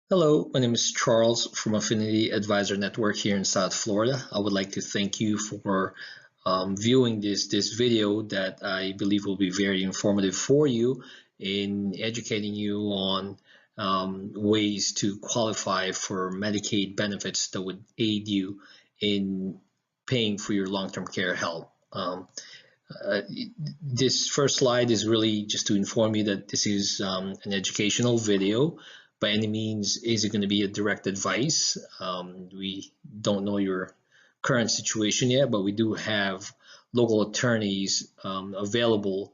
Hello, my name is Charles from Affinity Advisor Network here in South Florida. I would like to thank you for viewing this video that I believe will be very informative for you in educating you on ways to qualify for Medicaid benefits that would aid you in paying for your long-term care help. Uh, this first slide is really just to inform you that this is an educational video. By any means, is it going to be a direct advice? We don't know your current situation yet, but we do have local attorneys available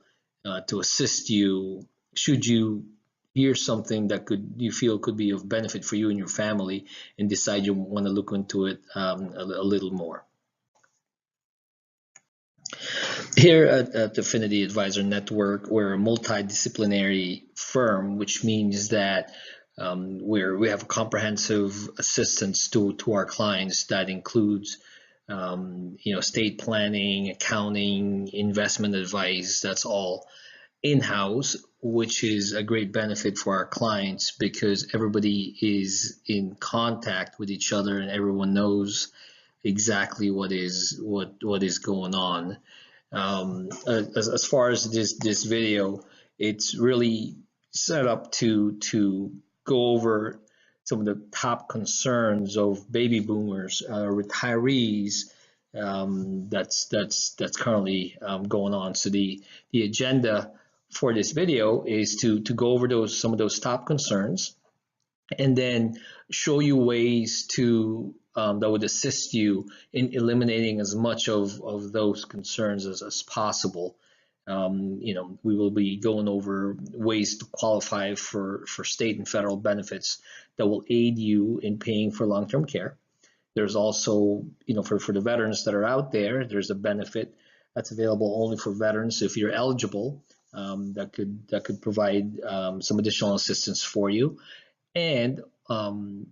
to assist you should you hear something that you feel could be of benefit for you and your family and decide you want to look into it a little more. Here at Affinity Advisor Network, we're a multidisciplinary firm, which means that we have comprehensive assistance to our clients that includes estate planning, accounting, investment advice. That's all in-house, which is a great benefit for our clients because everybody is in contact with each other and everyone knows exactly what is going on. As far as this video, it's really set up to go over some of the top concerns of baby boomers, retirees. That's currently going on. So the agenda for this video is to go over some of those top concerns and then show you ways to that would assist you in eliminating as much of those concerns as possible. We will be going over ways to qualify for state and federal benefits that will aid you in paying for long-term care. There's also, for the veterans that are out there, there's a benefit that's available only for veterans if you're eligible. That could provide some additional assistance for you. And one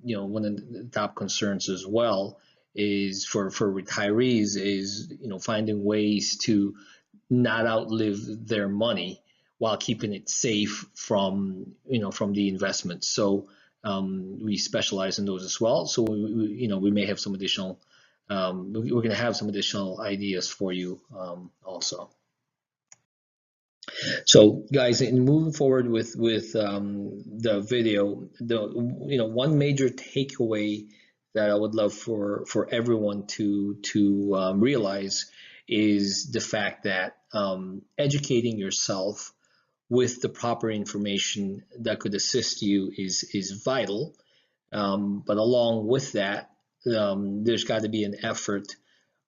of the top concerns as well is for retirees is finding ways to not outlive their money while keeping it safe from the investment. So we specialize in those as well. So we may have some additional we're going to have some additional ideas for you also. So guys, in moving forward with the video, one major takeaway that I would love for everyone to realize is the fact that educating yourself with the proper information that could assist you is vital. But along with that, there's got to be an effort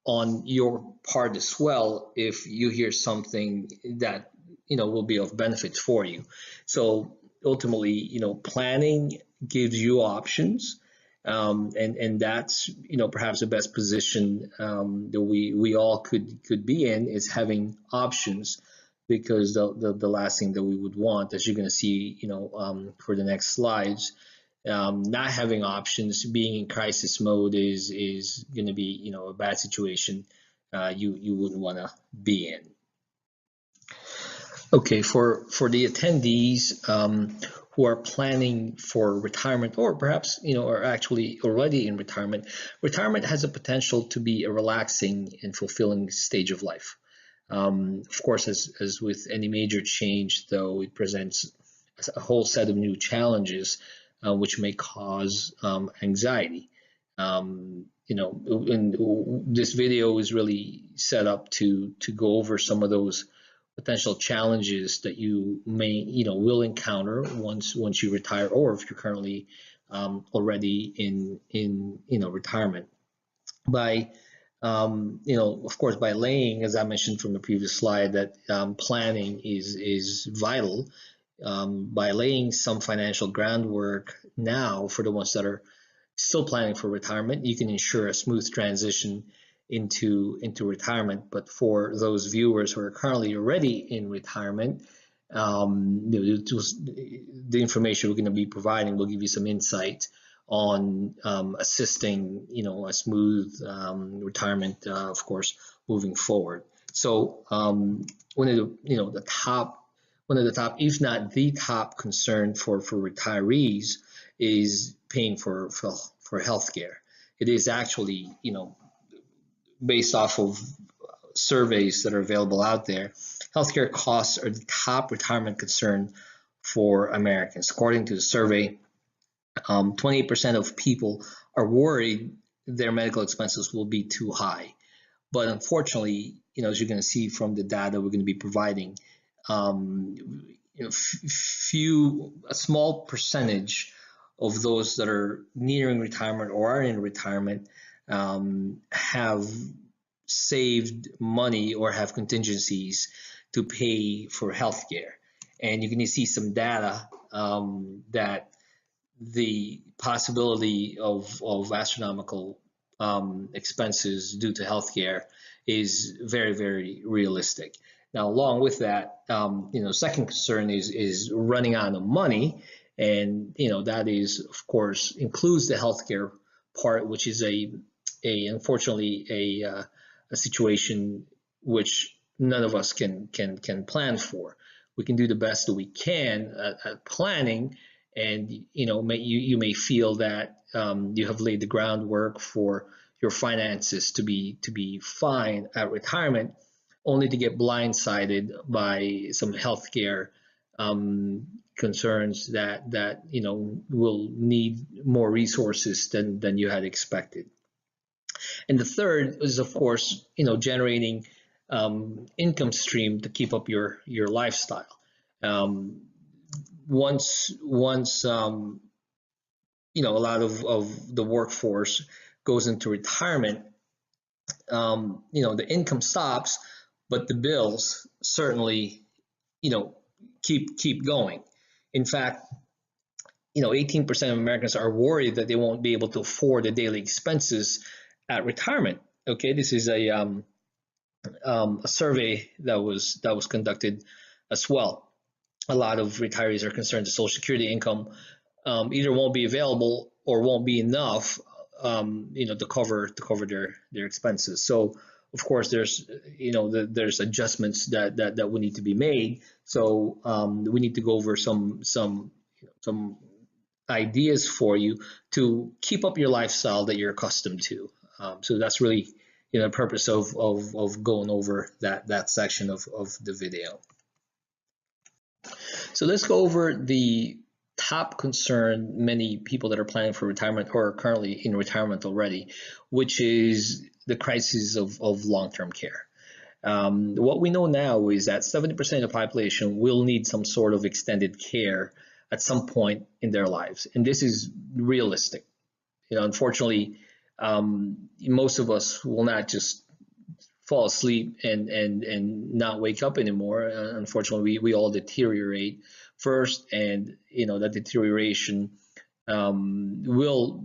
on your part as well if you hear something that will be of benefit for you. So ultimately, planning gives you options, and that's perhaps the best position that we all could be in is having options, because the last thing that we would want, as you're going to see for the next slides, not having options, being in crisis mode is going to be a bad situation you wouldn't want to be in. Okay, for the attendees who are planning for retirement, or perhaps are actually already in retirement, retirement has a potential to be a relaxing and fulfilling stage of life. Of course, as with any major change, though, it presents a whole set of new challenges, which may cause anxiety. And this video is really set up to go over some of those potential challenges that you may will encounter once you retire, or if you're currently already in retirement. By of course, by laying, as I mentioned from the previous slide, that planning is vital. By laying some financial groundwork now for the ones that are still planning for retirement, you can ensure a smooth transition into retirement. But for those viewers who are currently already in retirement, the information we're going to be providing will give you some insight on assisting a smooth retirement, of course, moving forward. So one of the top, if not the top concern for retirees is paying for healthcare. It is actually, based off of surveys that are available out there, healthcare costs are the top retirement concern for Americans. According to the survey, 28% of people are worried their medical expenses will be too high. But unfortunately, as you're going to see from the data we're going to be providing, a small percentage of those that are nearing retirement or are in retirement have saved money or have contingencies to pay for healthcare. And you can see some data that the possibility of astronomical expenses due to healthcare is very, very realistic. Now, along with that, second concern is running out of money, and that is, of course, includes the healthcare part, which is unfortunately a situation which none of us can plan for. We can do the best that we can at planning, and you may feel that you have laid the groundwork for your finances to be fine at retirement, only to get blindsided by some healthcare concerns that will need more resources than you had expected. And the third is, of course, generating income stream to keep up your lifestyle. Once a lot of the workforce goes into retirement, the income stops, but the bills certainly keep going. In fact, 18% of Americans are worried that they won't be able to afford the daily expenses at retirement. Okay, this is a survey that was conducted as well. A lot of retirees are concerned that Social Security income either won't be available or won't be enough, to cover their expenses. So, of course, there's adjustments that will need to be made. So we need to go over some ideas for you to keep up your lifestyle that you're accustomed to. So that's really the purpose of going over that section of the video. So let's go over the top concern many people that are planning for retirement or are currently in retirement already, which is the crisis of long-term care. What we know now is that 70% of the population will need some sort of extended care at some point in their lives, and this is realistic. Unfortunately, most of us will not just fall asleep and not wake up anymore. Unfortunately, we all deteriorate first, and that deterioration there'll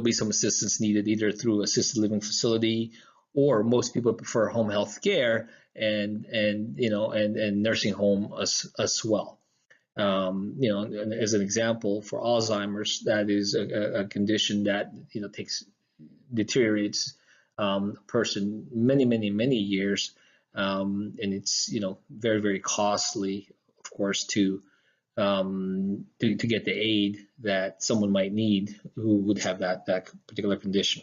be some assistance needed either through assisted living facility, or most people prefer home health care and nursing home as well. As an example, for Alzheimer's, that is a condition that deteriorates a person many years, and it's very, very costly, of course, to get the aid that someone might need who would have that particular condition.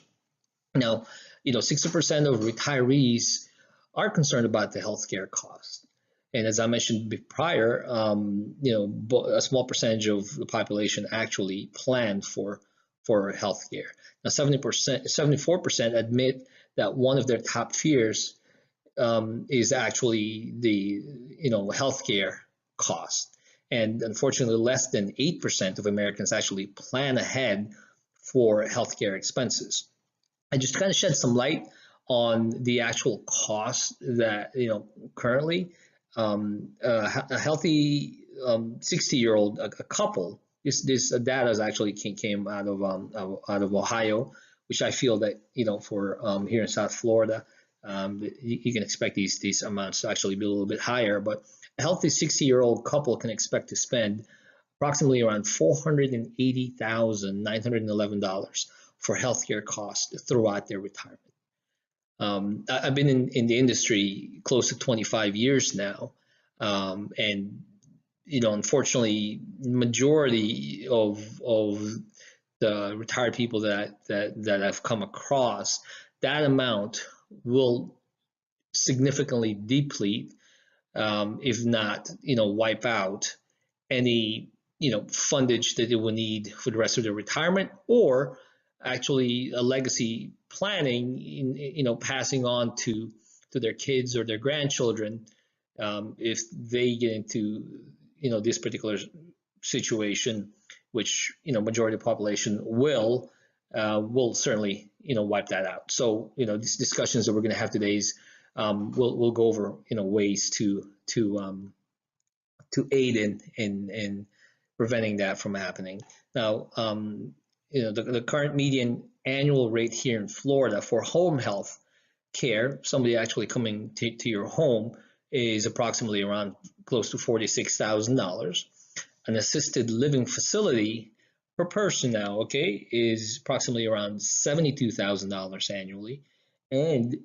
Now, 60% of retirees are concerned about the healthcare cost. And as I mentioned prior, a small percentage of the population actually plan for healthcare. Now, 74% admit that one of their top fears is actually the healthcare cost. And unfortunately, less than 8% of Americans actually plan ahead for healthcare expenses. I just kind of shed some light on the actual cost that currently a healthy 60-year-old a couple. This data is actually came out of Ohio, which I feel that for here in South Florida, you can expect these amounts to actually be a little bit higher. But a healthy 60-year-old couple can expect to spend approximately around $480,911 for healthcare costs throughout their retirement. I've been in the industry close to 25 years now, and unfortunately, majority of the retired people that I've come across, that amount will significantly deplete, if not, wipe out any, fundage that they will need for the rest of their retirement, or actually a legacy planning, passing on to their kids or their grandchildren, if they get into, this particular situation, which, majority of the population will certainly, wipe that out. So, these discussions that we're going to have today is, we'll go over, ways to aid in preventing that from happening. Now, the current median annual rate here in Florida for home health care, somebody actually coming to your home, is approximately around close to $46,000. An assisted living facility per person now, okay, is approximately around $72,000 annually. And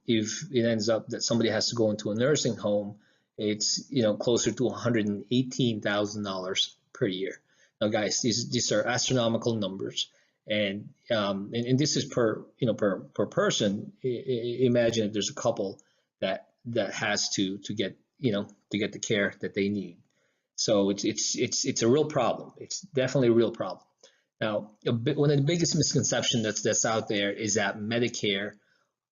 if it ends up that somebody has to go into a nursing home, it's closer to $118,000 per year. Now, guys, these are astronomical numbers, and this is per person. Imagine if there's a couple that has to get the care that they need. So it's a real problem. It's definitely a real problem. Now, one of the biggest misconceptions that's out there is that Medicare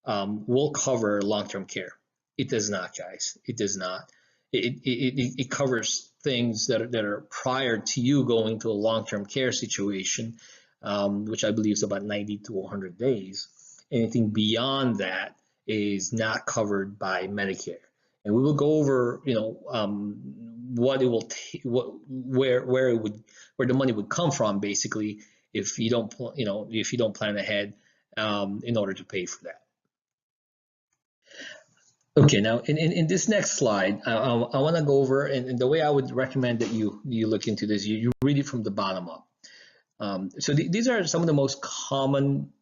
will cover long-term care. It does not, guys. It does not. It covers things that are prior to you going to a long-term care situation, which I believe is about 90 to 100 days. Anything beyond that is not covered by Medicare. And we will go over, what it will, where the money would come from, basically, if you don't, if you don't plan ahead, in order to pay for that. Okay, now in this next slide, I want to go over, and the way I would recommend that you look into this, you read it from the bottom up. So these are some of the most common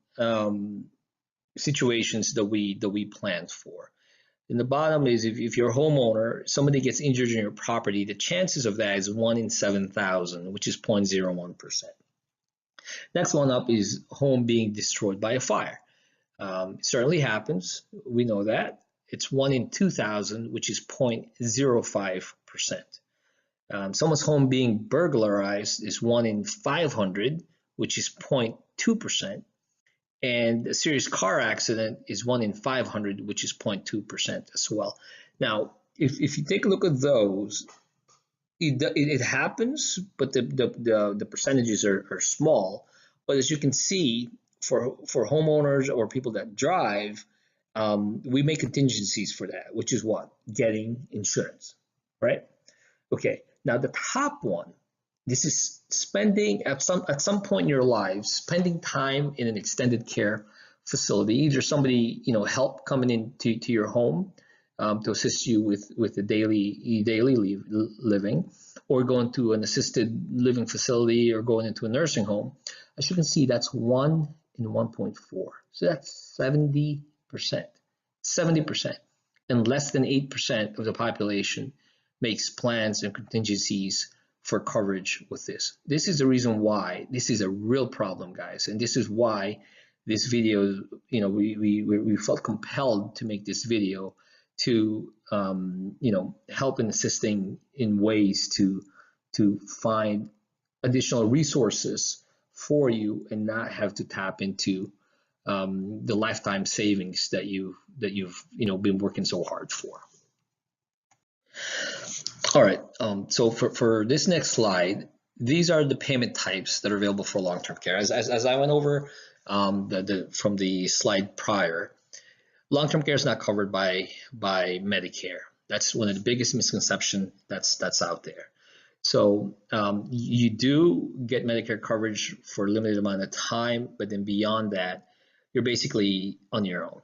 situations that we plan for. In the bottom is if you're a homeowner, somebody gets injured in your property, the chances of that is 1 in 7,000, which is 0.01%. Next one up is home being destroyed by a fire. It certainly happens. We know that. It's 1 in 2,000, which is 0.05%. Someone's home being burglarized is 1 in 500, which is 0.2%. And a serious car accident is 1 in 500, which is 0.2% as well. Now, if you take a look at those, it happens, but the percentages are small. But as you can see, for homeowners or people that drive, we make contingencies for that, which is what? Getting insurance, right? Okay, now the top one, this is spending at some point in your life, spending time in an extended care facility. Either somebody, help coming into your home to assist you with the daily living, or going to an assisted living facility, or going into a nursing home. As you can see, that's 1 in 1.4. So that's 70%. 70%. And less than 8% of the population makes plans and contingencies for coverage with this. This is the reason why this is a real problem, guys. And this is why this video, we felt compelled to make this video to, help in assisting in ways to find additional resources for you and not have to tap into the lifetime savings that you've been working so hard for. All right, so for this next slide, these are the payment types that are available for long-term care. As I went over from the slide prior, long-term care is not covered by Medicare. That's one of the biggest misconceptions that's out there. So you do get Medicare coverage for a limited amount of time, but then beyond that, you're basically on your own.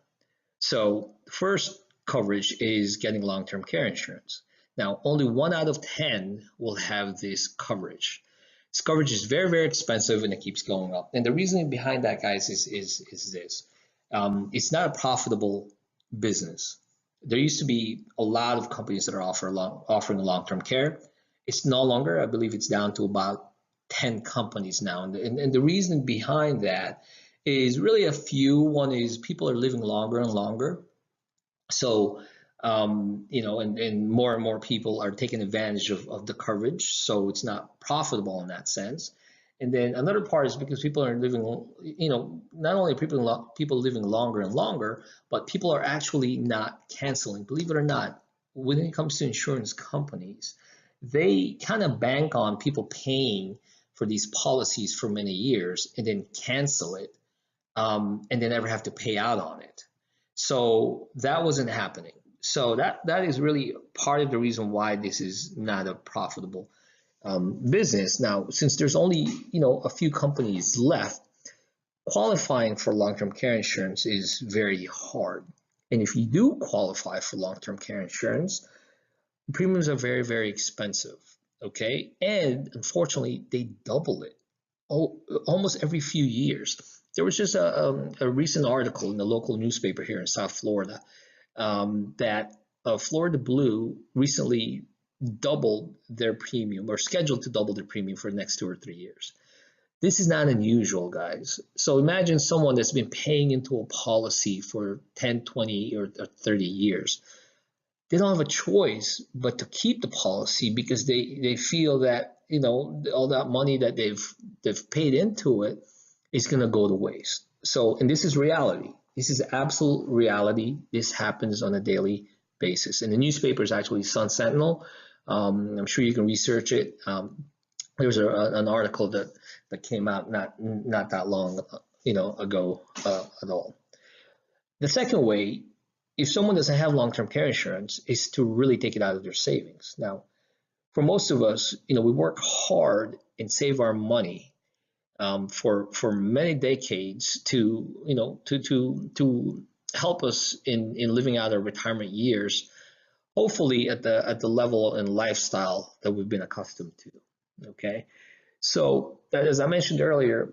So the first coverage is getting long-term care insurance. Now, only 1 out of 10 will have this coverage. This coverage is very, very expensive, and it keeps going up. And the reason behind that, guys, is this. It's not a profitable business. There used to be a lot of companies that are offering long-term care, It's no longer, I believe it's down to about 10 companies now. And the reason behind that is really a few. One is people are living longer and longer. So, and more people are taking advantage of the coverage. So it's not profitable in that sense. And then another part is because people are living, not only people living longer and longer, but people are actually not canceling. Believe it or not, when it comes to insurance companies, they kind of bank on people paying for these policies for many years and then cancel it, and they never have to pay out on it. So that wasn't happening. So that is really part of the reason why this is not a profitable business. Now, since there's only a few companies left, qualifying for long-term care insurance is very hard. And if you do qualify for long-term care insurance, premiums are very, very expensive. Okay, and unfortunately, they double it almost every few years. There was just a recent article in the local newspaper here in South Florida that Florida Blue recently doubled their premium, or scheduled to double their premium for the next 2 or 3 years. This is not unusual, guys. So imagine someone that's been paying into a policy for 10, 20, or 30 years. They don't have a choice but to keep the policy because they feel that all that money that they've paid into it is going to go to waste. So, and this is reality. This is absolute reality. This happens on a daily basis. And the newspaper is actually Sun Sentinel. I'm sure you can research it. There was an article that came out not that long ago at all. The second way, if someone doesn't have long-term care insurance, is to really take it out of their savings. Now, for most of us, we work hard and save our money for many decades to help us in living out our retirement years, hopefully at the level and lifestyle that we've been accustomed to. Okay, so as I mentioned earlier,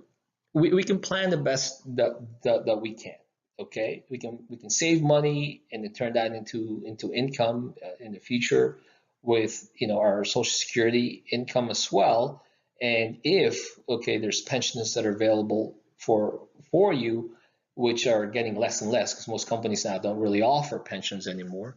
we can plan the best that we can. Okay, we can save money and then turn that into income in the future with our Social Security income as well. And if there's pensions that are available for you, which are getting less and less because most companies now don't really offer pensions anymore.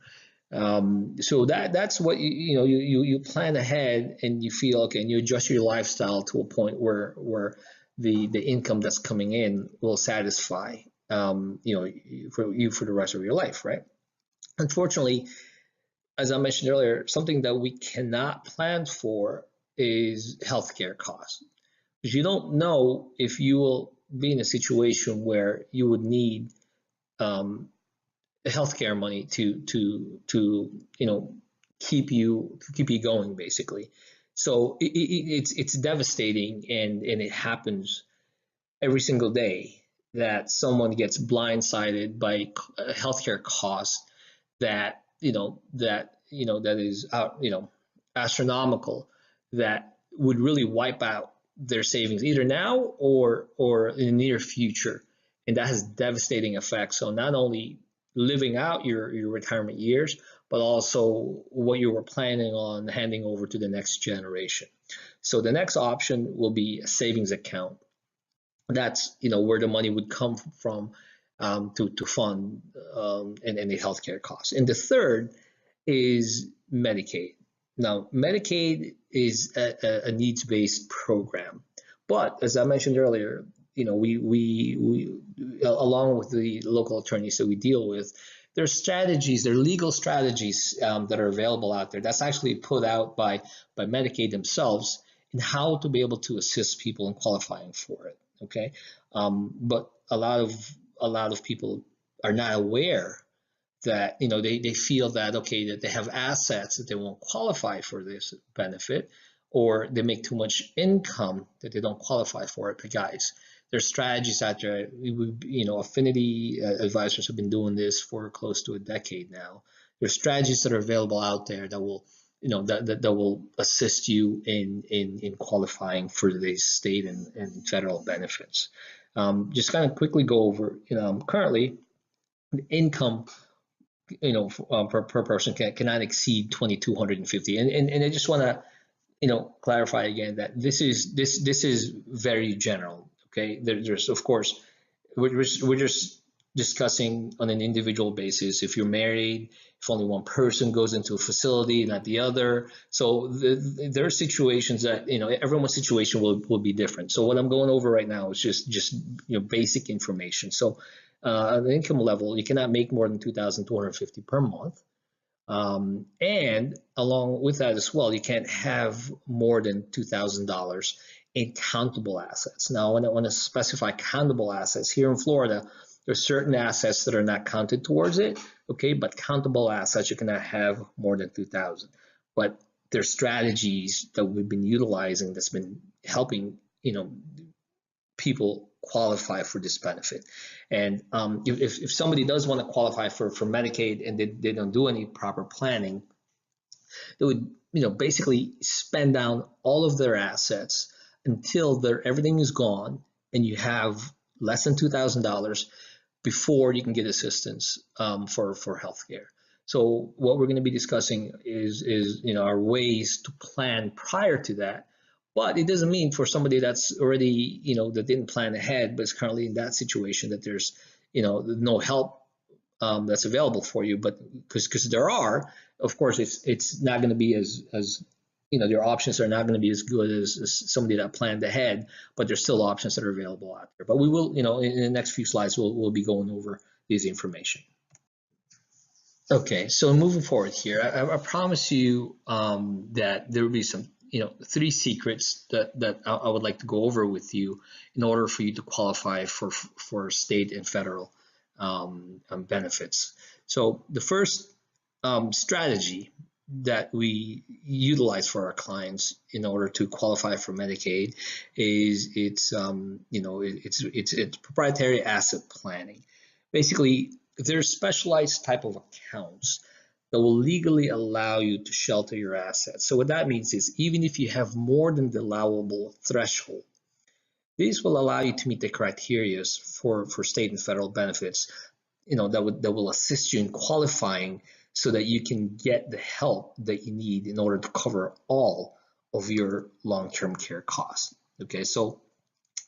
So that's what you plan ahead, and you feel okay, and you adjust your lifestyle to a point where the income that's coming in will satisfy for the rest of your life, right? Unfortunately, as I mentioned earlier, something that we cannot plan for is healthcare costs, because you don't know if you will be in a situation where you would need healthcare money to keep you going, basically. So it's devastating, and it happens every single day that someone gets blindsided by healthcare costs that is astronomical, that would really wipe out their savings either now or in the near future, and that has devastating effects. So not only living out your retirement years, but also what you were planning on handing over to the next generation. So the next option will be a savings account. That's where the money would come from to fund any healthcare costs. And the third is Medicaid. Now, Medicaid is a needs-based program, but as I mentioned earlier, we along with the local attorneys that we deal with, there are legal strategies that are available out there. That's actually put out by Medicaid themselves in how to be able to assist people in qualifying for it. Okay, but a lot of people are not aware that they feel that that they have assets that they won't qualify for this benefit, or they make too much income that they don't qualify for it. But guys, there's strategies out there. Affinity advisors have been doing this for close to a decade now. There's strategies that are available out there that will that will assist you in qualifying for these state and federal benefits. Just kind of quickly go over, currently the income, per person cannot exceed 2,250. And I just want to clarify again that this is very general. Okay, there's of course we're just discussing on an individual basis. If you're married, if only one person goes into a facility, not the other. So there are situations that everyone's situation will be different. So what I'm going over right now is just basic information. So at the income level, you cannot make more than $2,250 per month. And along with that as well, you can't have more than $2,000 in countable assets. Now, when I want to specify countable assets here in Florida, there's certain assets that are not counted towards it, okay? But countable assets, you cannot have more than 2,000. But there's strategies that we've been utilizing that's been helping, people qualify for this benefit. And if somebody does want to qualify for Medicaid and they don't do any proper planning, they would basically spend down all of their assets until everything is gone and you have less than $2,000 before you can get assistance for healthcare. So what we're going to be discussing is our ways to plan prior to that. But it doesn't mean for somebody that's already, that didn't plan ahead, but is currently in that situation that there's, no help that's available for you. But because there are, of course, it's not going to be as your options are not going to be as good as somebody that planned ahead. But there's still options that are available out there. But we will, in the next few slides, we'll be going over this information. Okay, so moving forward here, I promise you that there will be some 3 secrets that I would like to go over with you in order for you to qualify for state and federal benefits. So the first strategy that we utilize for our clients in order to qualify for Medicaid is it's proprietary asset planning. Basically, there's specialized type of accounts that will legally allow you to shelter your assets. So what that means is even if you have more than the allowable threshold, this will allow you to meet the criteria for state and federal benefits, that will assist you in qualifying so that you can get the help that you need in order to cover all of your long-term care costs. Okay, so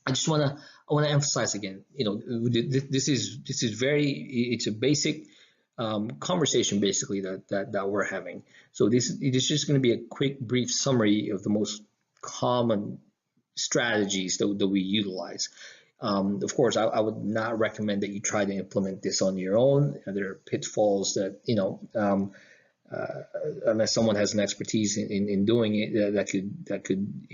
I want to emphasize again, this is it's a basic conversation basically that we're having. So it is just going to be a quick, brief summary of the most common strategies that we utilize. Of course, I would not recommend that you try to implement this on your own. There are pitfalls that unless someone has an expertise in doing it, that could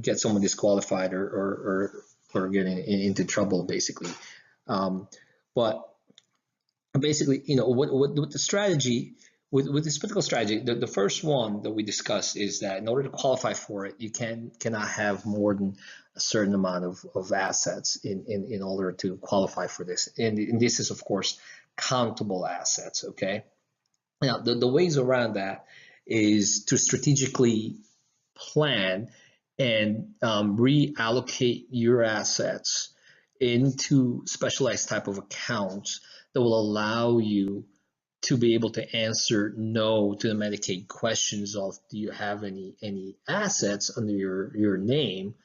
get someone disqualified or getting into trouble basically. But basically, what the strategy with this particular strategy, the first one that we discussed is that in order to qualify for it, you cannot have more than a certain amount of assets in order to qualify for this. And this is, of course, countable assets, okay? Now, the ways around that is to strategically plan and reallocate your assets into specialized type of accounts that will allow you to be able to answer no to the Medicaid questions of do you have any assets under your name,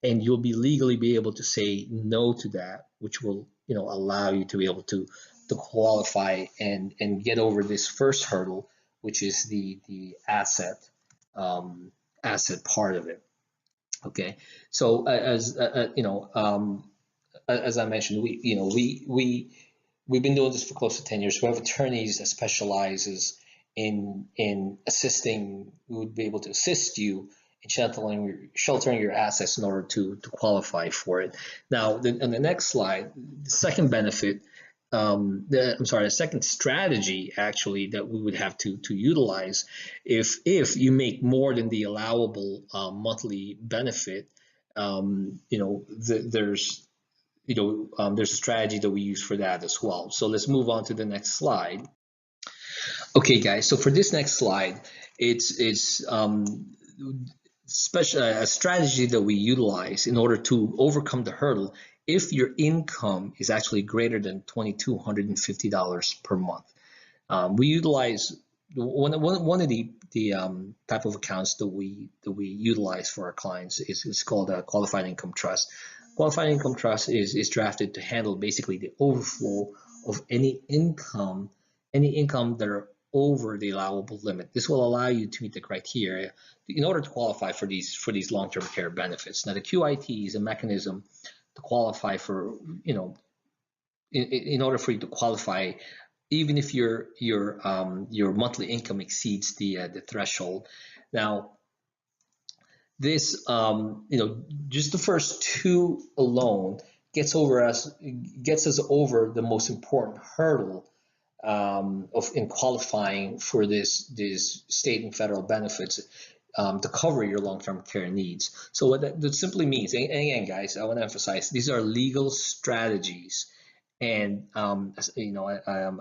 and you'll be legally be able to say no to that, which will allow you to be able to qualify and get over this first hurdle, which is the asset part of it. Okay, so as I mentioned, we've been doing this for close to 10 years. We have attorneys that specializes in assisting, who would be able to assist you in sheltering your assets in order to qualify for it. Now, on the next slide, the second benefit, the second strategy actually that we would have to utilize if you make more than the allowable monthly benefit, there's a strategy that we use for that as well. So let's move on to the next slide. Okay, guys. So for this next slide, it's a strategy that we utilize in order to overcome the hurdle if your income is actually greater than $2,250 per month. We utilize one of the type of accounts that we utilize for our clients is called a qualified income trust. Qualified income trust is drafted to handle basically the overflow of any income that are over the allowable limit. This will allow you to meet the criteria in order to qualify for these long-term care benefits. Now, the QIT is a mechanism to qualify for, in order for you to qualify, even if your monthly income exceeds the threshold. Now, this just the first two alone gets us over the most important hurdle in qualifying for this state and federal benefits to cover your long-term care needs. So what that simply means, and again, guys, I want to emphasize, these are legal strategies. And an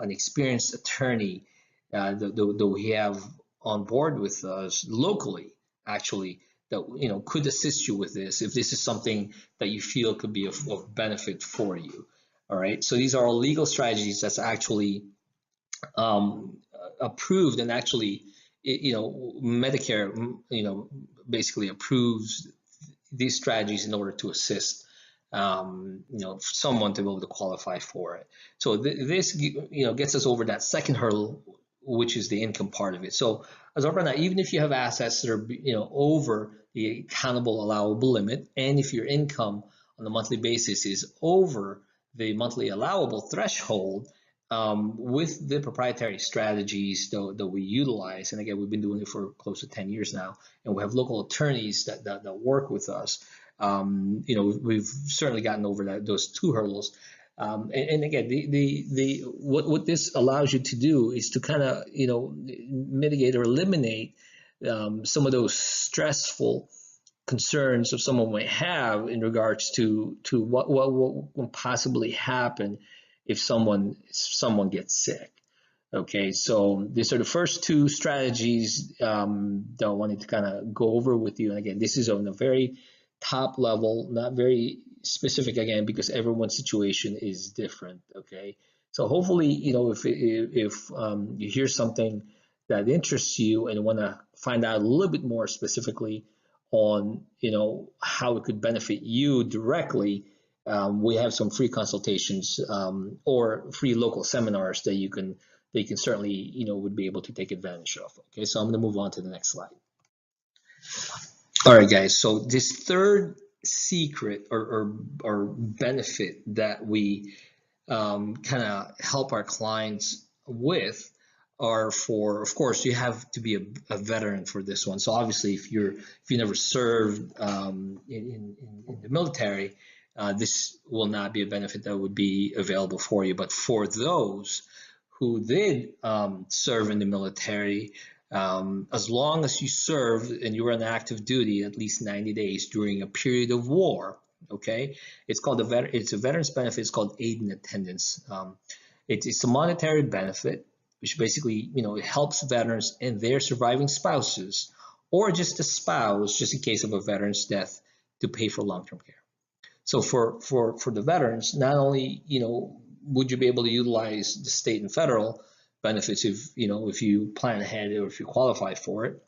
experienced attorney that we have on board with us locally, actually, that could assist you with this if this is something that you feel could be of benefit for you. All right. So these are all legal strategies that's actually approved, and actually, Medicare, basically approves these strategies in order to assist someone to be able to qualify for it. So this gets us over that second hurdle, which is the income part of it. So as of right now, even if you have assets that are over the accountable allowable limit, and if your income on a monthly basis is over the monthly allowable threshold, with the proprietary strategies that we utilize, and again, we've been doing it for close to 10 years now, and we have local attorneys that work with us. We've certainly gotten over those two hurdles. And again, what this allows you to do is to kind of mitigate or eliminate some of those stressful concerns that someone might have in regards to what will possibly happen if someone gets sick. Okay, so these are the first two strategies that I wanted to kind of go over with you. And again, this is on a very top level, not very specific, again, because everyone's situation is different. Okay, so hopefully, if you hear something that interests you and want to find out a little bit more specifically on how it could benefit you directly, we have some free consultations or free local seminars that you can certainly would be able to take advantage of. Okay, so I'm going to move on to the next slide. All right, guys, so this third secret or benefit that we kind of help our clients with are for, of course, you have to be a veteran for this one. So obviously, if you never served in the military, this will not be a benefit that would be available for you. But for those who did serve in the military, as long as you served and you were on active duty at least 90 days during a period of war, okay, it's called it's a veteran's benefit. It's called aid in attendance. It's a monetary benefit, which basically it helps veterans and their surviving spouses, or just a spouse, just in case of a veteran's death, to pay for long-term care. So for the veterans, not only would you be able to utilize the state and federal benefits if you plan ahead or if you qualify for it,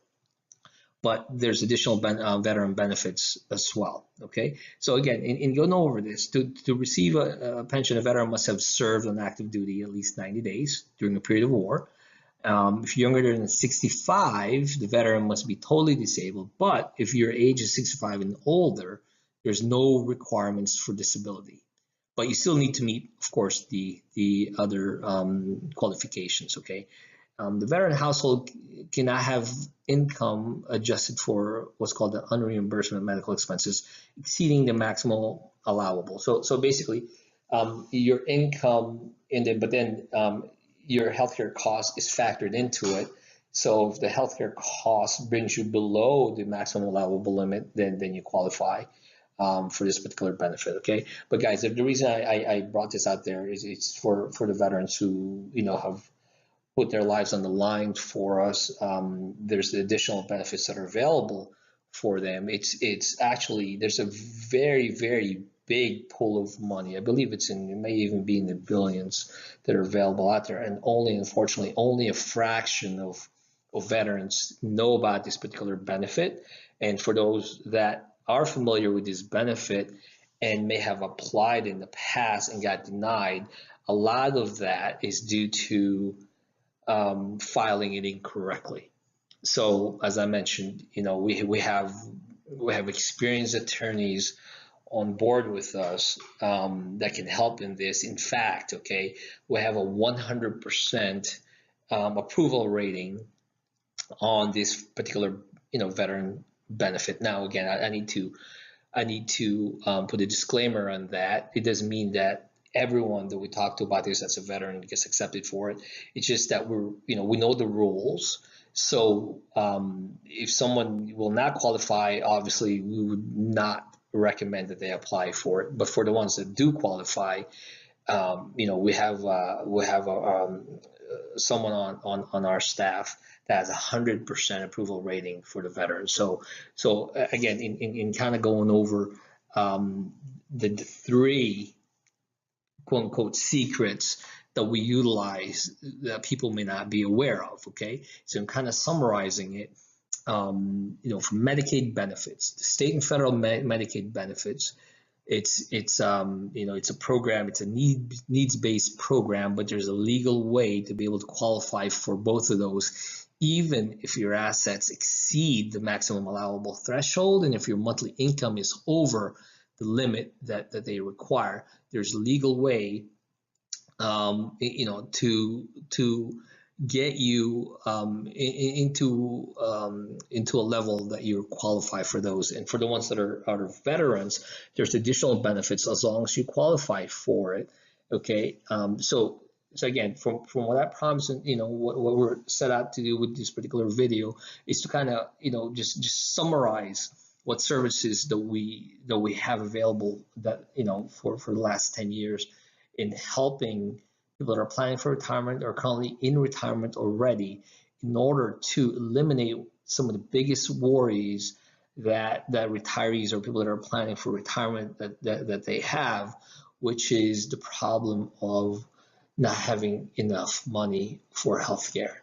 but there's additional veteran benefits as well. Okay, so again, in going over this, to receive a pension, a veteran must have served on active duty at least 90 days during a period of war. If you're younger than 65, the veteran must be totally disabled. But if your age is 65 and older, there's no requirements for disability. But you still need to meet, of course, the other qualifications. Okay, the veteran household cannot have income adjusted for what's called the unreimbursement medical expenses exceeding the maximum allowable. So basically, your income but then your healthcare cost is factored into it. So if the healthcare cost brings you below the maximum allowable limit, then you qualify for this particular benefit. Okay, but guys, the reason I brought this out there is it's for the veterans who have put their lives on the line for us. There's additional benefits that are available for them. It's actually, there's a very, very big pool of money. I believe it may even be in the billions that are available out there, and unfortunately, only a fraction of veterans know about this particular benefit. And for those that are familiar with this benefit and may have applied in the past and got denied, a lot of that is due to filing it incorrectly. So as I mentioned, we have experienced attorneys on board with us that can help in this. In fact, okay, we have a 100% approval rating on this particular veteran benefit. Now, again, I need to put a disclaimer on that. It doesn't mean that everyone that we talk to about this as a veteran gets accepted for it. It's just that we know the rules. So if someone will not qualify, obviously we would not recommend that they apply for it. But for the ones that do qualify, we have someone on our staff that has 100% approval rating for the veterans. So again, in kind of going over the three quote unquote secrets that we utilize that people may not be aware of. Okay, so I'm kind of summarizing it. For Medicaid benefits, the state and federal Medicaid benefits, it's a program, it's a needs-based program, but there's a legal way to be able to qualify for both of those, even if your assets exceed the maximum allowable threshold and if your monthly income is over the limit that they require. There's a legal way to get you into a level that you qualify for those. And for the ones that are veterans, there's additional benefits as long as you qualify for it. Okay, so again, from what I promised, and what we're set out to do with this particular video is to kind of just summarize what services that we have available that for the last 10 years in helping people that are planning for retirement or currently in retirement already, in order to eliminate some of the biggest worries that retirees or people that are planning for retirement that they have, which is the problem of not having enough money for healthcare.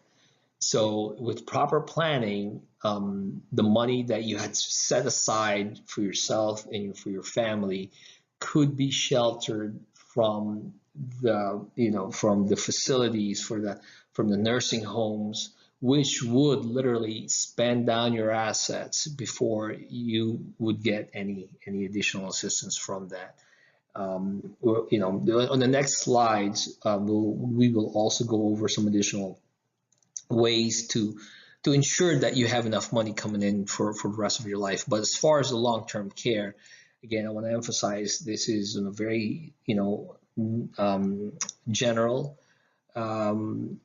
So with proper planning, the money that you had set aside for yourself and for your family could be sheltered from the facilities, from the nursing homes, which would literally spend down your assets before you would get any additional assistance from that. On the next slides, we will also go over some additional ways to ensure that you have enough money coming in for the rest of your life. But as far as the long-term care, again, I want to emphasize this is a very general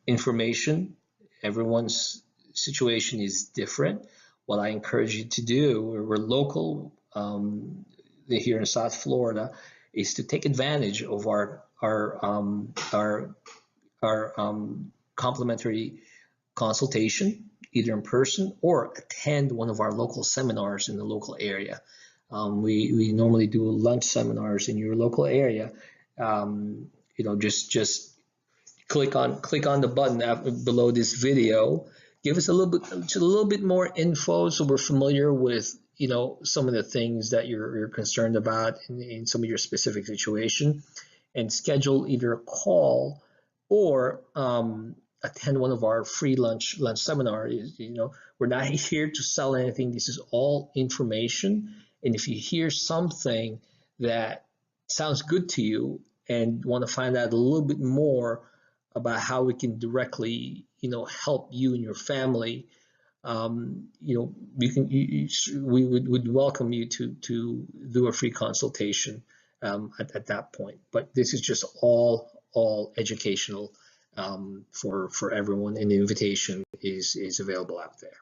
information. Everyone's situation is different. What I encourage you to do, we're local here in South Florida, is to take advantage of our complimentary consultation, either in person or attend one of our local seminars in the local area. We normally do lunch seminars in your local area. Just click on the button below this video. Give us a little bit more info so we're familiar with some of the things that you're concerned about in some of your specific situation, and schedule either a call or attend one of our free lunch seminars. We're not here to sell anything. This is all information. And if you hear something that sounds good to you and want to find out a little bit more about how we can directly, help you and your family, we would welcome you to do a free consultation at that point. But this is just all educational for everyone, and the invitation is available out there.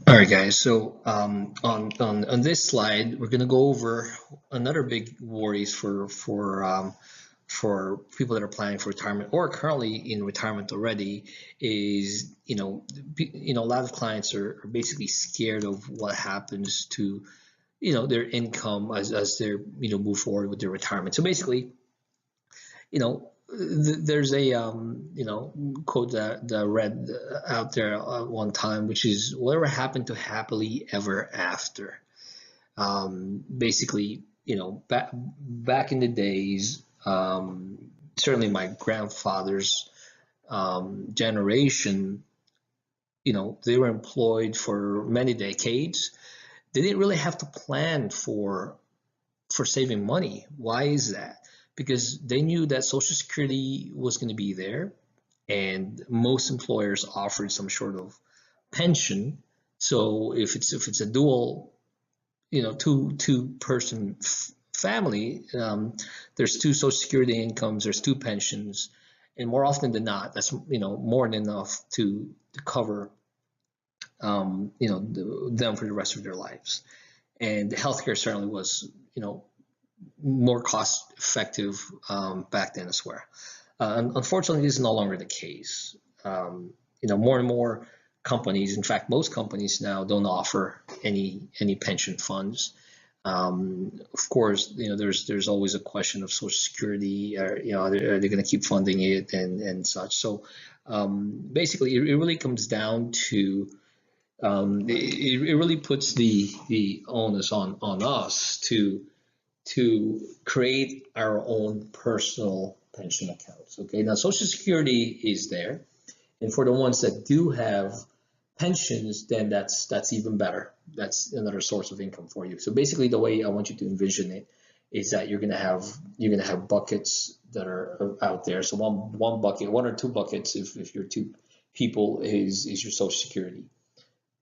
All right, guys. So on this slide, we're going to go over another big worries for people that are planning for retirement or currently in retirement already. Is a lot of clients are basically scared of what happens to their income as they move forward with their retirement. So basically, there's a quote that I read out there one time, which is whatever happened to happily ever after. Basically, back in the days, certainly my grandfather's generation, they were employed for many decades. They didn't really have to plan for saving money. Why is that? Because they knew that Social Security was going to be there, and most employers offered some sort of pension. So if it's a dual, two person family, there's two Social Security incomes, there's two pensions, and more often than not, that's more than enough to cover them for the rest of their lives. And healthcare certainly was more cost effective back then as well. Unfortunately, this is no longer the case. More and more companies, in fact, most companies now don't offer any pension funds. Of course, there's always a question of Social Security. Are they going to keep funding it and such? So basically, it really comes down to it really puts the onus on us to create our own personal pension accounts. Okay, now Social Security is there, and for the ones that do have pensions, then that's even better. That's another source of income for you. So basically, the way I want you to envision it is that you're gonna have buckets that are out there. So one bucket, one or two buckets, if you're two people, is your Social Security.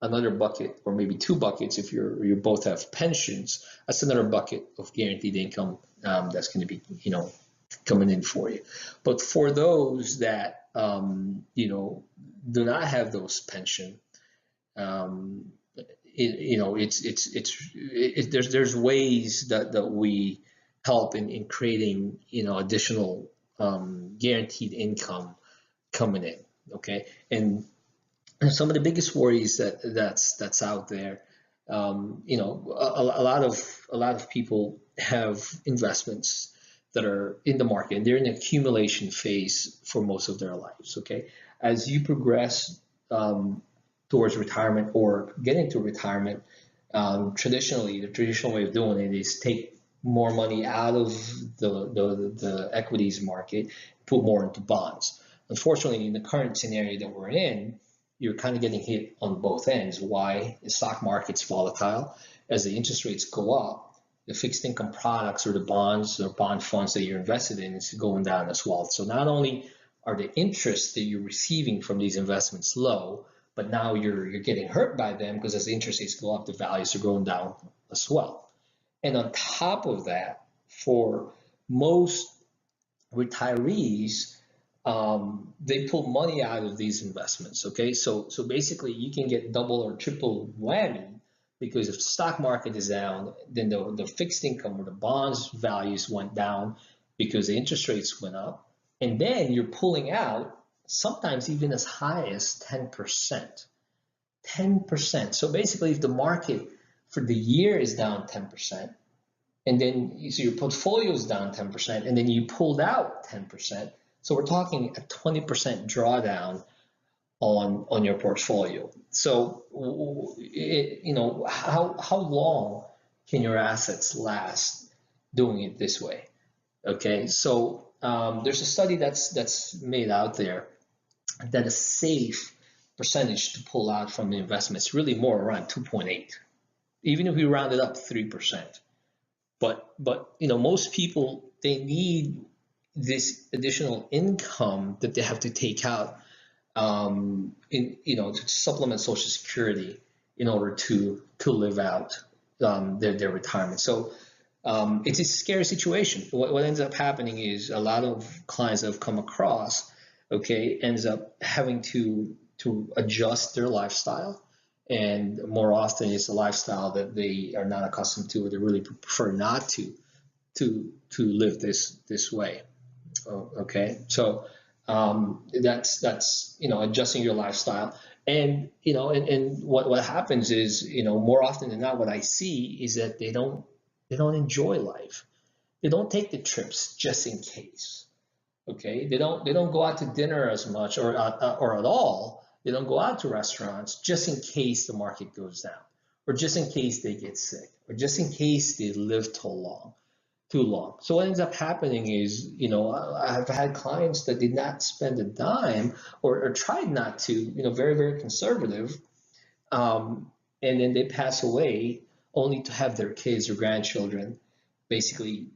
Another bucket, or maybe two buckets, if you both have pensions, that's another bucket of guaranteed income that's going to be coming in for you. But for those that do not have those pension, there's ways that we help in creating additional guaranteed income coming in. Okay, and some of the biggest worries that's out there, a lot of people have investments that are in the market, and they're in the accumulation phase for most of their lives. Okay, as you progress towards retirement or getting to retirement, traditionally the traditional way of doing it is take more money out of the equities market, put more into bonds. Unfortunately, in the current scenario that we're in, you're kind of getting hit on both ends. Why? The stock market's volatile. As the interest rates go up, the fixed income products or the bonds or bond funds that you're invested in is going down as well. So not only are the interests that you're receiving from these investments low, but now you're getting hurt by them because as the interest rates go up, the values are going down as well. And on top of that, for most retirees, they pull money out of these investments. Okay, so basically you can get double or triple whammy, because if the stock market is down, then the fixed income or the bonds values went down because the interest rates went up, and then you're pulling out sometimes even as high as 10%. 10%. So basically, if the market for the year is down 10%, and then your portfolio is down 10%, and then you pulled out 10%. So we're talking a 20% drawdown on your portfolio. So how long can your assets last doing it this way? Okay, so there's a study that's made out there that a safe percentage to pull out from the investment is really more around 2.8, even if we round it up 3%. But most people, they need this additional income that they have to take out to supplement Social Security in order to live out their retirement. So it's a scary situation. What ends up happening is a lot of clients that have come across, okay, ends up having to adjust their lifestyle, and more often it's a lifestyle that they are not accustomed to, or they really prefer not to live this way. Okay, so that's adjusting your lifestyle, And and what happens is, more often than not, what I see is that they don't enjoy life. They don't take the trips just in case. Okay, they don't go out to dinner as much, or at all. They don't go out to restaurants just in case the market goes down, or just in case they get sick, or just in case they live too long. So what ends up happening is, I've had clients that did not spend a dime, or tried not to, very, very conservative, um, and then they pass away only to have their kids or grandchildren basically,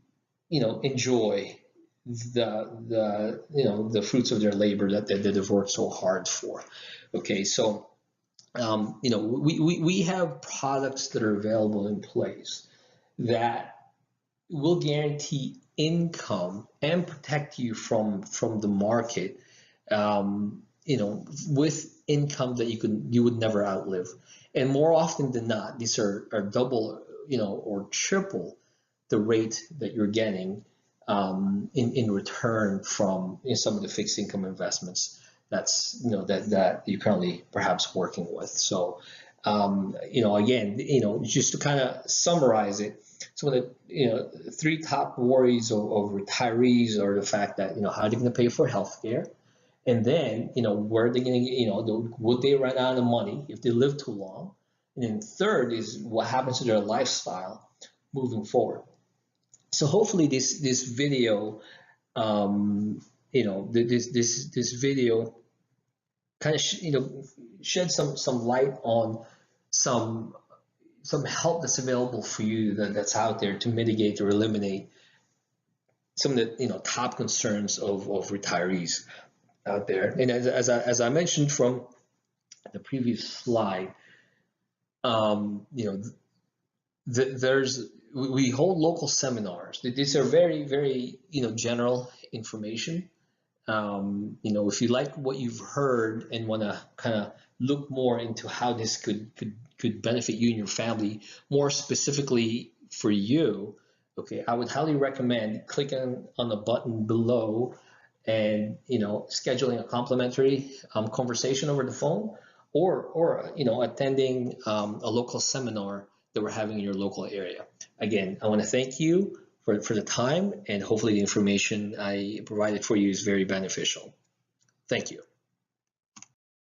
enjoy the fruits of their labor that they've worked so hard for. Okay, so we have products that are available in place that will guarantee income and protect you from the market, with income that you would never outlive. And more often than not, these are double, or triple the rate that you're getting, in return from, some of the fixed income investments that you're currently perhaps working with. So, again, just to kind of summarize it, some of the three top worries of retirees are the fact that, how are they going to pay for healthcare, and then, where are they going to, would they run out of money if they live too long, and then third is what happens to their lifestyle moving forward. So hopefully this video, this video kind of shed some light on some help that's available for you, that's out there to mitigate or eliminate some of the top concerns of retirees out there. And as I mentioned from the previous slide, we hold local seminars. These are very, very general information. If you like what you've heard and want to kind of look more into how this could benefit you and your family, more specifically for you, okay, I would highly recommend clicking on the button below and scheduling a complimentary conversation over the phone, or attending a local seminar that we're having in your local area. Again, I want to thank you for the time, and hopefully the information I provided for you is very beneficial. Thank you.